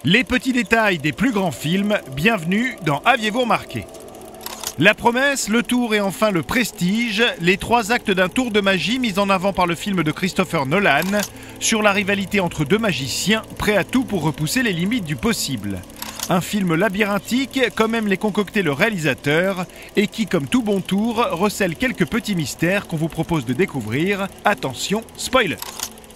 Les petits détails des plus grands films, bienvenue dans Aviez-vous remarqué ? La promesse, le tour et enfin le prestige, les trois actes d'un tour de magie mis en avant par le film de Christopher Nolan sur la rivalité entre deux magiciens prêts à tout pour repousser les limites du possible. Un film labyrinthique, comme aime les concocter le réalisateur, et qui, comme tout bon tour, recèle quelques petits mystères qu'on vous propose de découvrir. Attention, spoiler!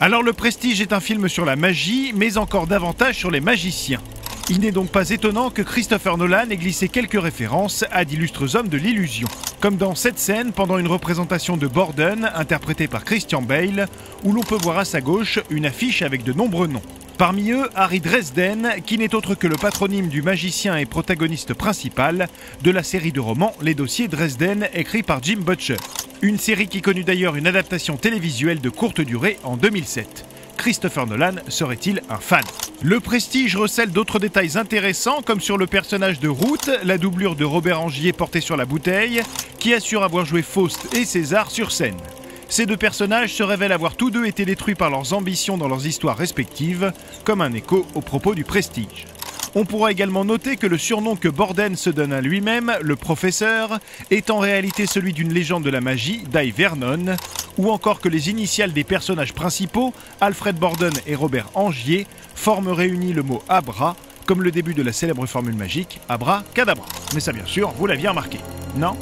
Alors le Prestige est un film sur la magie, mais encore davantage sur les magiciens. Il n'est donc pas étonnant que Christopher Nolan ait glissé quelques références à d'illustres hommes de l'illusion. Comme dans cette scène, pendant une représentation de Borden, interprétée par Christian Bale, où l'on peut voir à sa gauche une affiche avec de nombreux noms. Parmi eux, Harry Dresden, qui n'est autre que le patronyme du magicien et protagoniste principal de la série de romans Les Dossiers Dresden, écrit par Jim Butcher. Une série qui connut d'ailleurs une adaptation télévisuelle de courte durée en 2007. Christopher Nolan serait-il un fan ? Le Prestige recèle d'autres détails intéressants, comme sur le personnage de Ruth, la doublure de Robert Angier portée sur la bouteille, qui assure avoir joué Faust et César sur scène. Ces deux personnages se révèlent avoir tous deux été détruits par leurs ambitions dans leurs histoires respectives, comme un écho au propos du Prestige. On pourra également noter que le surnom que Borden se donne à lui-même, le professeur, est en réalité celui d'une légende de la magie, Dai Vernon, ou encore que les initiales des personnages principaux, Alfred Borden et Robert Angier, forment réunis le mot Abra, comme le début de la célèbre formule magique Abra Cadabra. Mais ça bien sûr, vous l'aviez remarqué, non ?